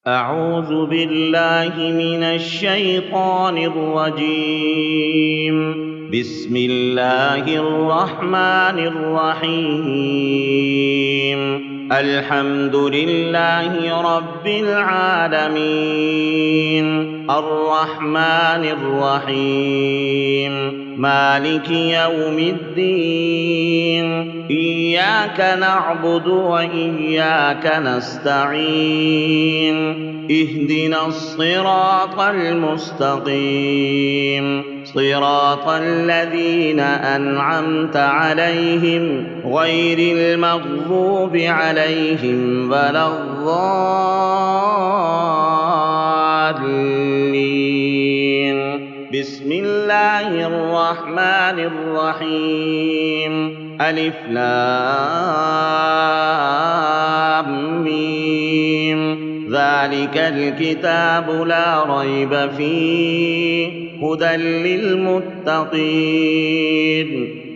أعوذ بالله من الشيطان الرجيم. بسم الله الرحمن الرحيم. الحمد لله رب العالمين، الرحمن الرحيم، مالك يوم الدين. إياك نعبد وإياك نستعين. اهدنا الصراط المستقيم، صراط الذين أنعمت عليهم غير المغضوب عليهم ولا الضالين. بسم الله الرحمن الرحيم. ألف لام ميم. ذلك الكتاب لا ريب فيه هدى للمتقين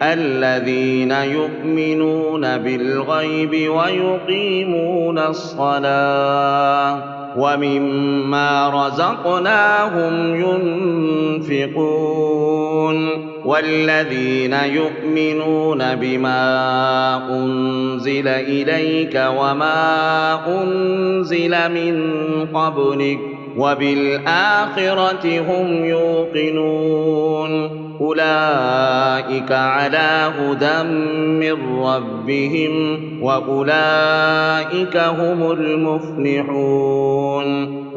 الذين يؤمنون بالغيب ويقيمون الصلاة ومما رزقناهم ينفقون والذين يؤمنون بما أنزل إليك وما أنزل من قبلك وبالآخرة هم يوقنون أولئك على هدى من ربهم وأولئك هم المفلحون.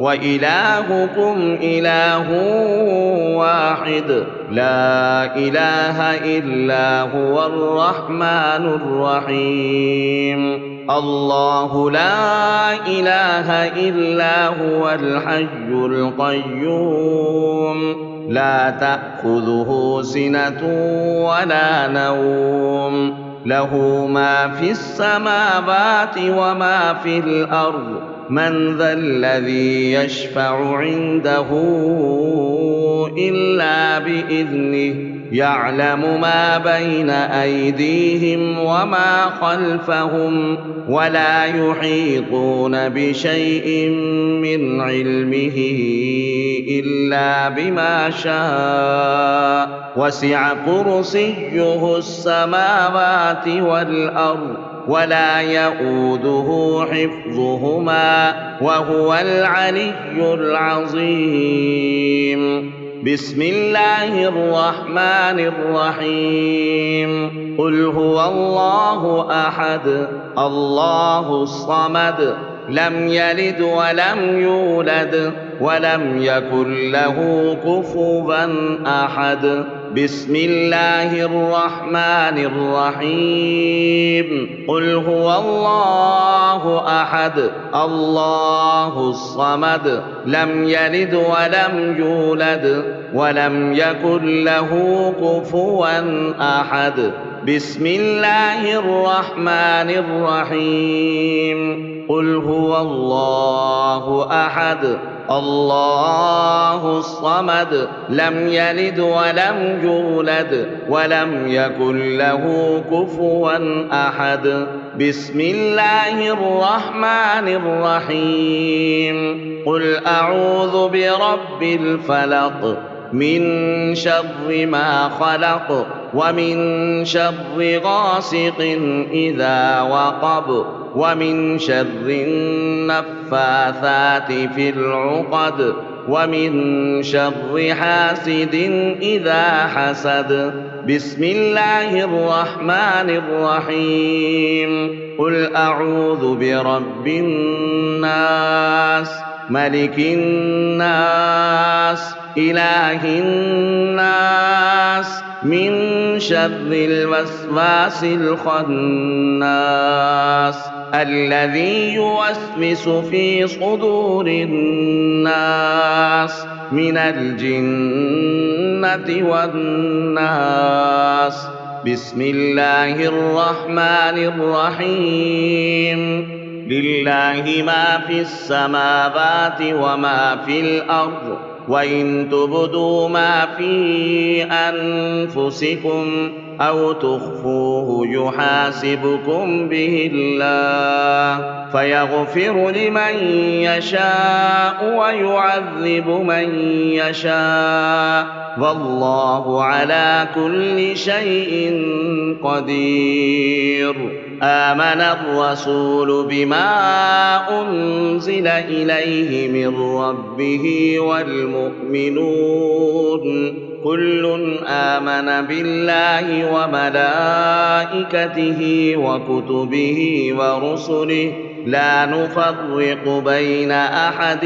وإلهكم إله واحد لا إله إلا هو الرحمن الرحيم. الله لا إله إلا هو الحي القيوم لا تأخذه سنة ولا نوم له ما في السماوات وما في الأرض من ذا الذي يشفع عنده إلا بإذنه يعلم ما بين أيديهم وما خلفهم ولا يحيطون بشيء من علمه إلا بما شاء وسع كرسيه السماوات والأرض ولا يؤوده حفظهما وهو العلي العظيم. بسم الله الرحمن الرحيم. قل هو الله أحد الله الصمد لم يلد ولم يولد ولم يكن له كفوا أحد. بسم الله الرحمن الرحيم. قل هو الله أحد الله الصمد لم يلد ولم يولد ولم يكن له كفوا أحد. بسم الله الرحمن الرحيم. قل هو الله أحد الله الصمد لم يلد ولم يولد ولم يكن له كفوا أحد. بسم الله الرحمن الرحيم. قل أعوذ برب الفلق من شر ما خلق ومن شر غاسق إذا وقب ومن شر النفاثات في العقد ومن شر حاسد إذا حسد. بسم الله الرحمن الرحيم. قل أعوذ برب الناس ملك الناس إله الناس من شر الوسواس الخناس الذي يوسوس في صدور الناس من الجنة والناس. بسم الله الرحمن الرحيم. لله ما في السماوات وما في الأرض وإن تبدوا ما في أنفسكم أو تخفوه يحاسبكم به الله فيغفر لمن يشاء ويعذب من يشاء والله على كل شيء قدير. آمن الرسول بما أنزل إليه من ربه والمؤمنون كل آمن بالله وملائكته وكتبه ورسله لا نفرق بين أحد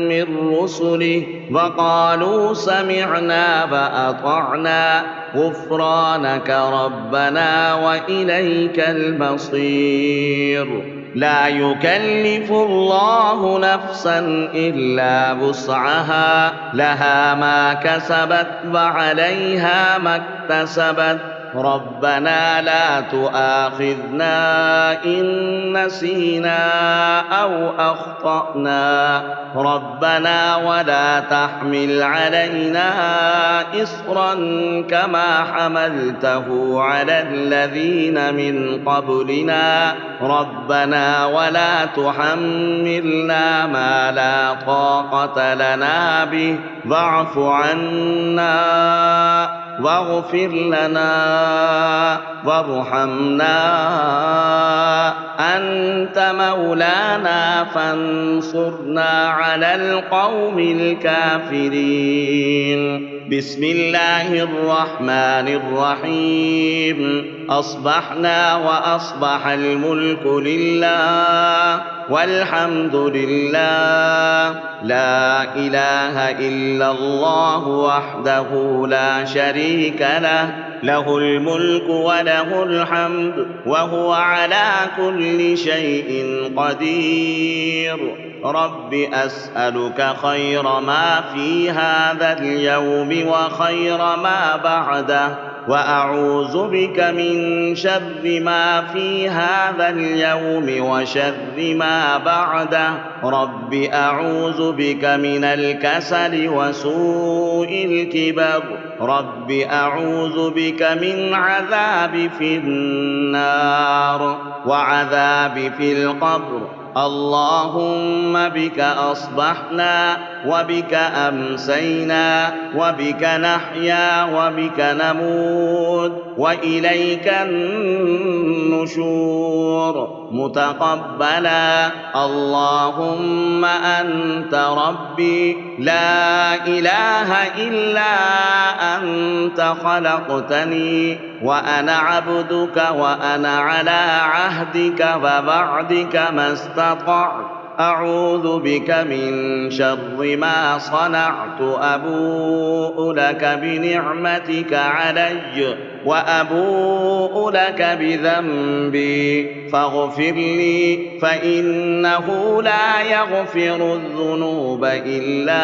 من رسله وقالوا سمعنا وأطعنا غفرانك ربنا وإليك المصير. لا يكلف الله نفسا إلا وسعها لها ما كسبت وعليها ما اكتسبت ربنا لا تؤاخذنا إن نسينا أو أخطأنا ربنا ولا تحمل علينا إصرا كما حملته على الذين من قبلنا ربنا ولا تحملنا ما لا طاقة لنا به واعف عنا واغفر لنا وارحمنا أنت مولانا فانصرنا على القوم الكافرين. بسم الله الرحمن الرحيم. أصبحنا وأصبح الملك لله والحمد لله لا إله إلا الله وحده لا شريك له له الملك وله الحمد وهو على كل شيء قدير. رب أسألك خير ما في هذا اليوم وخير ما بعده وأعوذ بك من شر ما في هذا اليوم وشر ما بعده. رب أعوذ بك من الكسل وسوء الكبر. رب أعوذ بك من عذاب في النار وعذاب في القبر. اللهم بك أصبحنا وبك أمسينا وبك نحيا وبك نموت وإليك النشور متقبلا. اللهم أنت ربي لا إله إلا أنت خلقتني وأنا عبدك وأنا على عهدك ووعدك ما استطعت. أعوذ بك من شر ما صنعت. أبوء لك بنعمتك علي وأبوء لك بذنبي فاغفر لي فإنه لا يغفر الذنوب إلا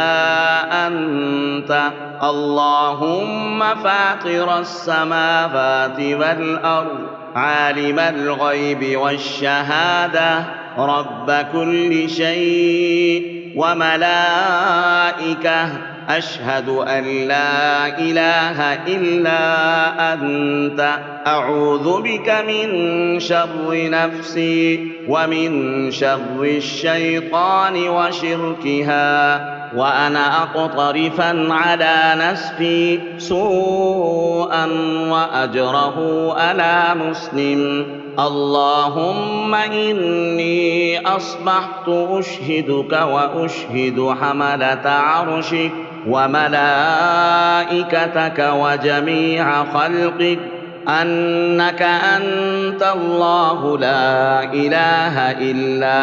أنت. اللهم فاطر السماوات والأرض عالم الغيب والشهادة رب كل شيء وملائكة أشهد أن لا إله إلا أنت. أعوذ بك من شر نفسي ومن شر الشيطان وشركها وأنا أقترفا على نفسي سوءا وأجره على مسلم. اللهم إني أصبحت أشهدك وأشهد حملة عرشك وملائكتك وجميع خلقك أنك أنت الله لا إله إلا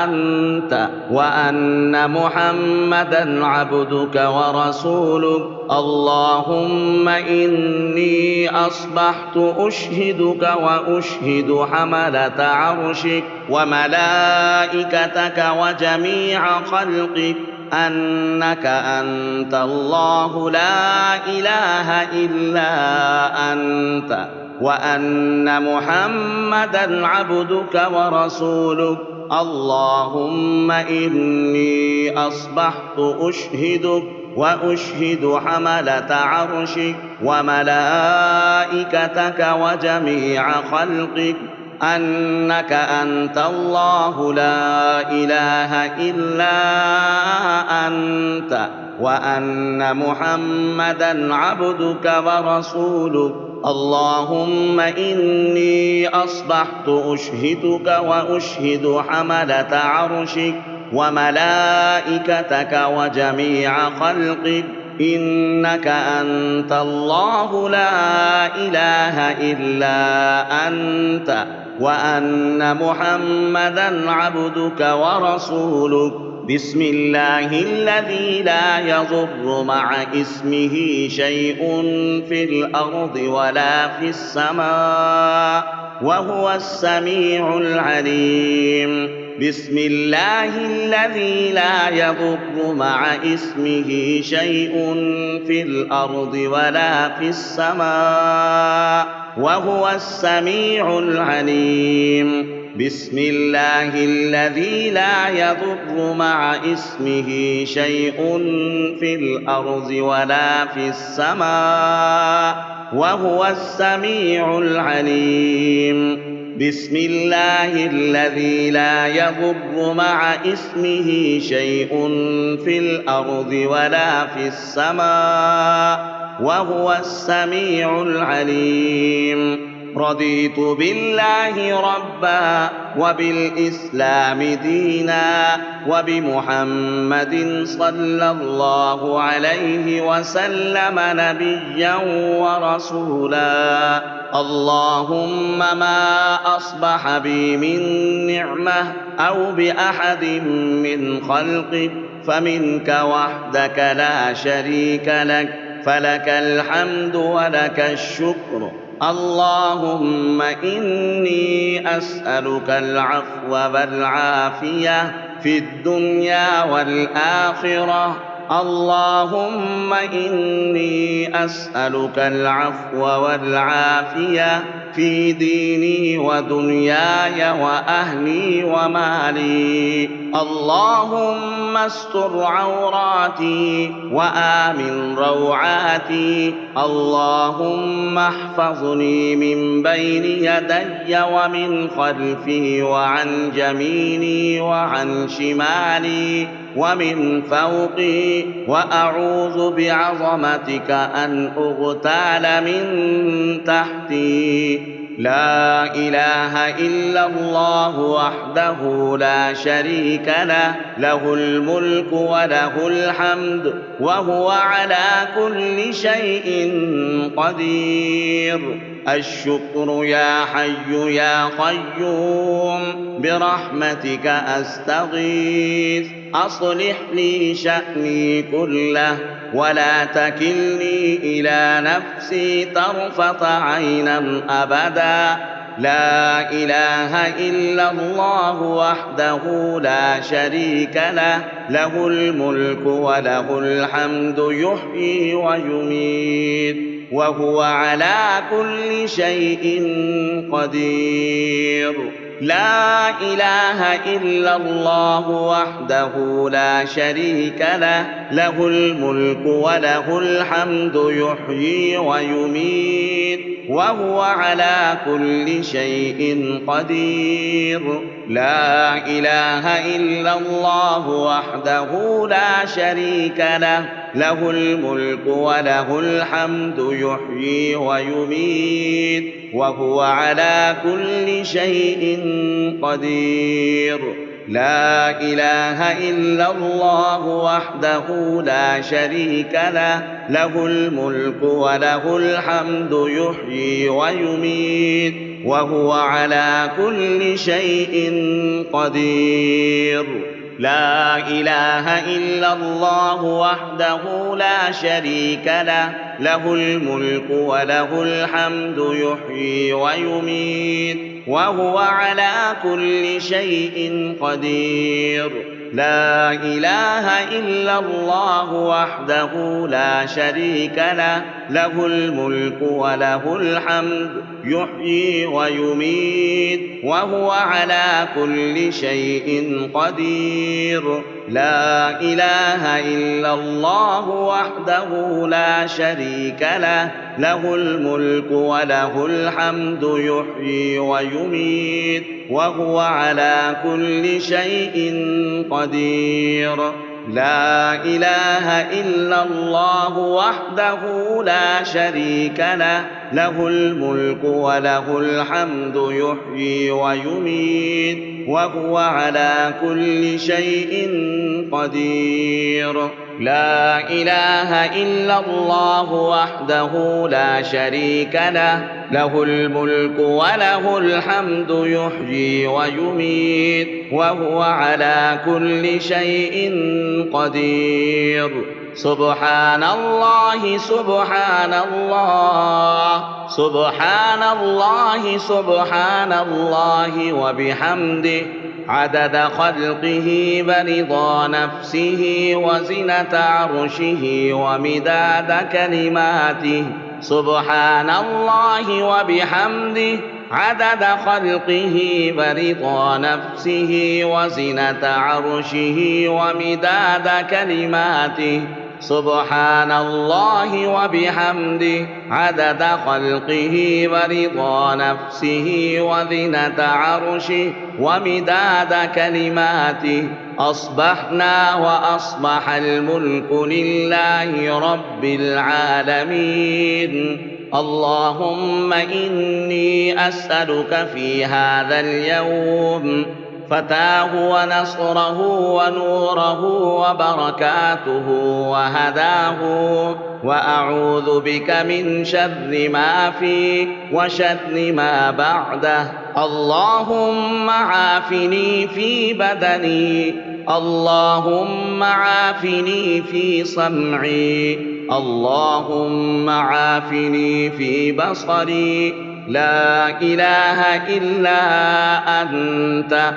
أنت وأن محمدا عبدك ورسولك. اللهم إني أصبحت أشهدك وأشهد حملة عرشك وملائكتك وجميع خلقك أنك أنت الله لا إله إلا أنت وأن محمدا عبدك ورسولك. اللهم إني أصبحت أشهدك وأشهد حملة عرشك وملائكتك وجميع خلقك أنك أنت الله لا إله إلا أنت، وأن محمدًا عبدك ورسولك. اللهم إني أصبحت أشهدك وأشهد حملة عرشك وملائكتك وجميع خلقك إنك أنت الله لا إله إلا أنت، وأن محمدًا عبدك ورسولك. بسم الله الذي لا يضر مع اسمه شيء في الأرض ولا في السماء وهو السميع العليم. بسم الله الذي لا يضر مع اسمه شيء في الأرض ولا في السماء وهو السميع العليم. بسم الله الذي لا يضر مع اسمه شيء في الأرض ولا في السماء وهو السميع العليم. بسم الله الذي لا يضر مع اسمه شيء في الأرض ولا في السماء وهو السميع العليم. رضيت بالله ربا وبالإسلام دينا وبمحمد صلى الله عليه وسلم نبيا ورسولا. اللهم ما أصبح بي من نعمة أو بأحد من خلقك فمنك وحدك لا شريك لك، فلك الحمد ولك الشكر. اللهم إني أسألك العفو والعافية في الدنيا والآخرة. اللهم إني أسألك العفو والعافية في ديني ودنياي وأهلي ومالي. اللهم استر عوراتي وآمن روعاتي. اللهم احفظني من بين يدي ومن خلفي وعن يميني وعن شمالي ومن فوقي، وأعوذ بعظمتك أن أغتال من تحتي. لا إله إلا الله وحده لا شريك له، له الملك وله الحمد وهو على كل شيء قدير. الشكر يا حي يا قيوم برحمتك أستغيث. أصلح لي شأني كله ولا تكلني إلى نفسي طرفة عين أبدا. لا إله إلا الله وحده لا شريك له، له الملك وله الحمد يحيي ويميت وهو على كل شيء قدير. لا إله إلا الله وحده لا شريك له، له الملك وله الحمد يحيي ويميت وهو على كل شيء قدير. لا إله إلا الله وحده لا شريك له، له الملك وله الحمد يحيي ويميت وهو على كل شيء قدير. لا إله إلا الله وحده لا شريك له، له الملك وله الحمد يحيي ويميت وهو على كل شيء قدير. لا إله إلا الله وحده لا شريك له، له الملك وله الحمد يحيي ويميت وهو على كل شيء قدير. لا إله إلا الله وحده لا شريك له، له الملك وله الحمد يحيي ويميت وهو على كل شيء قدير. لا إله إلا الله وحده لا شريك له، له الملك وله الحمد يحيي ويميت وهو على كل شيء قدير. لا إله إلا الله وحده لا شريك له، له الملك وله الحمد يحيي ويميت وهو على كل شيء قدير. لا إله إلا الله وحده لا شريك له، له الملك وله الحمد يحيي ويميت وهو على كل شيء قدير. سبحان الله سبحان الله سبحان الله سبحان الله وبحمده، عدد خلقه ورضا نفسه وزنة عرشه ومداد كلماته. سبحان الله وبحمده، عدد خلقه ورضا نفسه وزنة عرشه ومداد كلماته. سبحان الله وبحمده، عدد خلقه ورضا نفسه وزنة عرشه ومداد كلماته. أصبحنا وأصبح الملك لله رب العالمين. اللهم إني أسألك في هذا اليوم فتاه ونصره ونوره وبركاته وهداه، وأعوذ بك من شر ما فيه وشر ما بعده. اللهم عافني في بدني، اللهم عافني في سمعي، اللهم عافني في بصري. لا إله إلا أنت.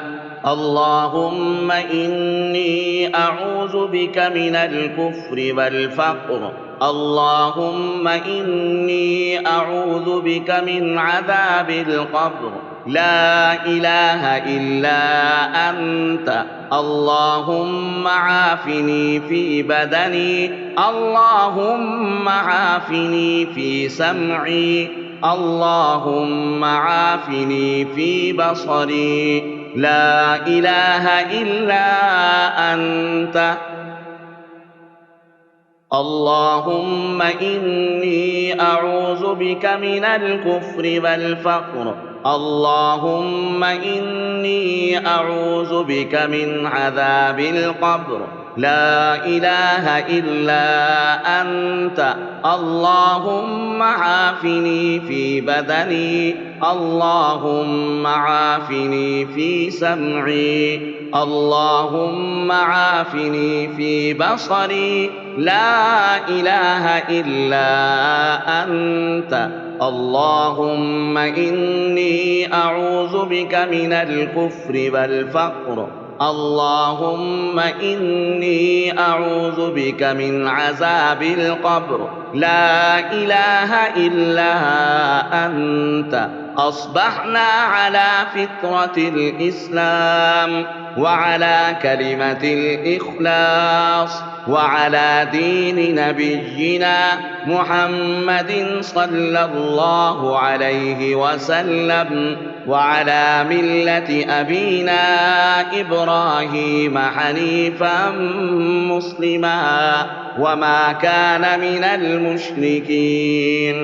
اللهم إني أعوذ بك من الكفر والفقر. اللهم إني أعوذ بك من عذاب القبر. لا إله إلا أنت. اللهم عافني في بدني، اللهم عافني في سمعي، اللهم عافني في بصري. لا إله إلا أنت. اللهم إني أعوذ بك من الكفر والفقر. اللهم إني أعوذ بك من عذاب القبر. لا إله إلا أنت. اللهم عافني في بدني، اللهم عافني في سمعي، اللهم عافني في بصري. لا إله إلا أنت. اللهم إني أعوذ بك من الكفر والفقر. اللهم إني أعوذ بك من عذاب القبر. لا إله إلا أنت. أصبحنا على فطرة الإسلام وعلى كلمة الإخلاص وعلى دين نبينا محمد صلى الله عليه وسلم وعلى ملة أبينا إبراهيم حنيفا مسلما وما كان من المشركين.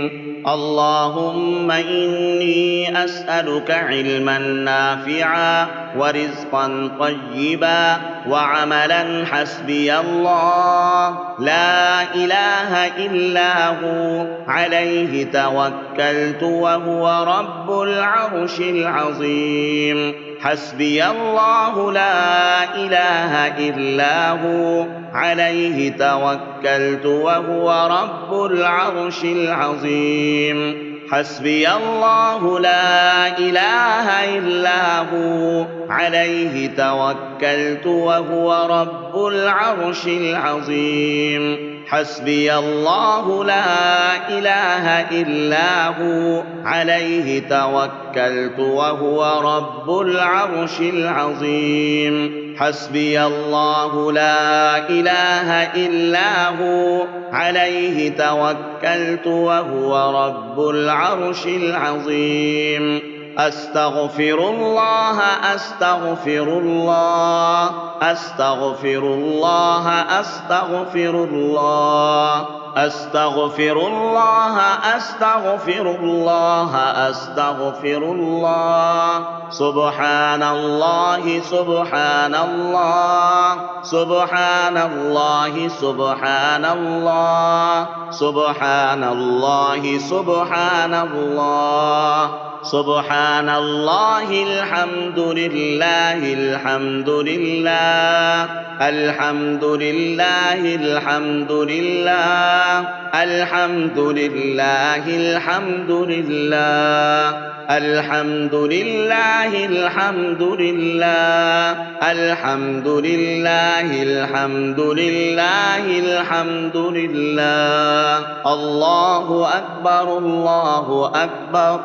اللهم إني أسألك علما نافعا ورزقا طيبا وعملا حسبي الله لا إله إلا هو عليه توكلت وهو رب العرش العظيم. حسبي الله لا إله إلا هو عليه توكلت وهو رب العرش العظيم. حسبي الله لا إله إلا هو عليه توكلت وهو رب العرش العظيم حسبي الله لا إله إلا هو عليه توكلت وهو رب العرش العظيم حسبي الله لا إله إلا هو عليه توكلت وهو رب العرش العظيم أستغفر الله أستغفر الله أستغفر الله أستغفر الله أستغفر الله أستغفر الله أستغفر الله سبحان الله سبحان الله سبحان الله سبحان الله سبحان الله سبحان الله سبحان الله الحمد لله الحمد لله الحمد لله الحمد لله الحمد لله الحمد لله الحمد لله الحمد لله الحمد لله الحمد لله الحمد لله الله أكبر الله أكبر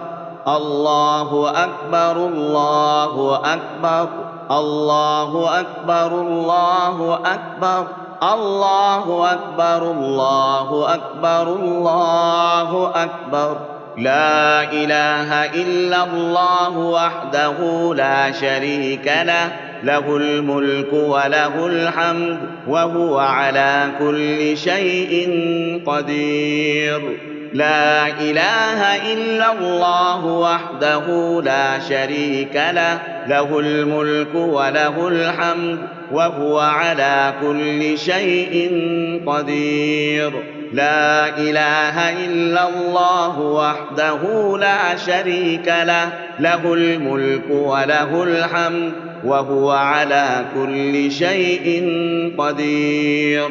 الله أكبر الله أكبر الله أكبر الله أكبر الله أكبر الله أكبر الله أكبر لا إله إلا الله وحده لا شريك له له الملك وله الحمد وهو على كل شيء قدير لا إله إلا الله وحده لا شريك له له الملك وله الحمد وهو على كل شيء قدير لا إله إلا الله وحده لا شريك له له الملك وله الحمد وهو على كل شيء قدير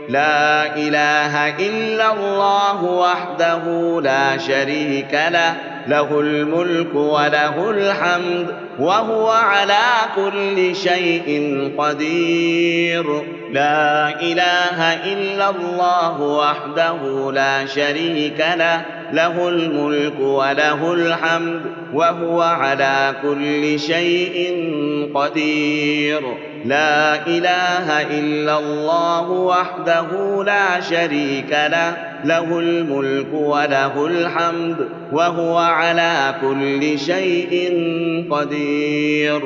لا إله إلا الله وحده لا شريك له له الملك وله الحمد وهو على كل شيء قدير لا إله إلا الله وحده لا شريك له له الملك وله الحمد وهو على كل شيء قدير لا إله إلا الله وحده لا شريك له له الملك وله الحمد وهو على كل شيء قدير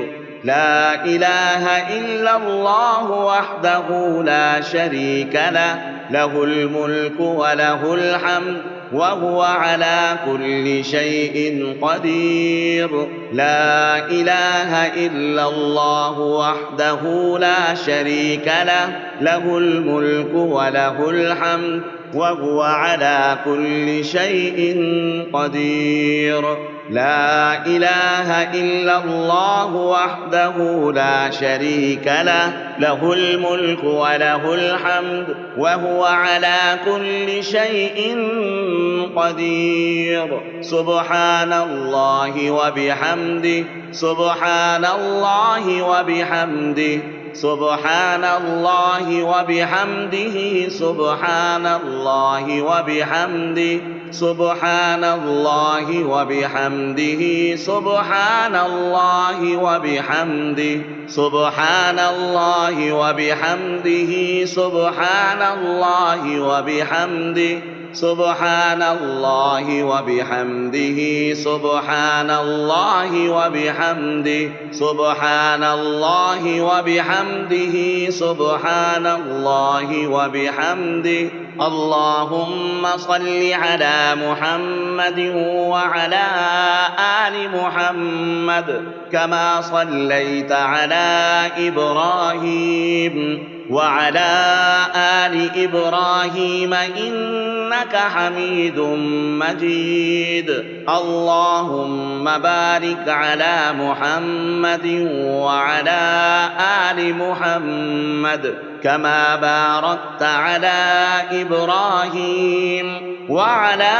لا إله إلا الله وحده لا شريك له له الملك وله الحمد وهو على كل شيء قدير لا إله إلا الله وحده لا شريك له له الملك وله الحمد وهو على كل شيء قدير لا إله إلا الله وحده لا شريك له له الملك وله الحمد وهو على كل شيء قدير سبحان الله وبحمده سبحان الله وبحمده سبحان الله وبحمده سبحان الله وبحمده سبحان الله وبحمده سبحان الله وبحمده سبحان الله وبحمده سبحان الله وبحمده سبحان الله وبحمده سبحان الله وبحمده سبحان الله وبحمده سبحان الله وبحمده اللهم صل على محمد وعلى آل محمد كما صليت على إبراهيم وعلى آل إبراهيم إنك حميد مجيد اللهم بارك على محمد وعلى آل محمد كما باركت على إبراهيم وعلى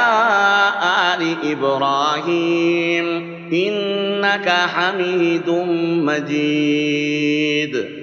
آل إبراهيم إنك حميد مجيد.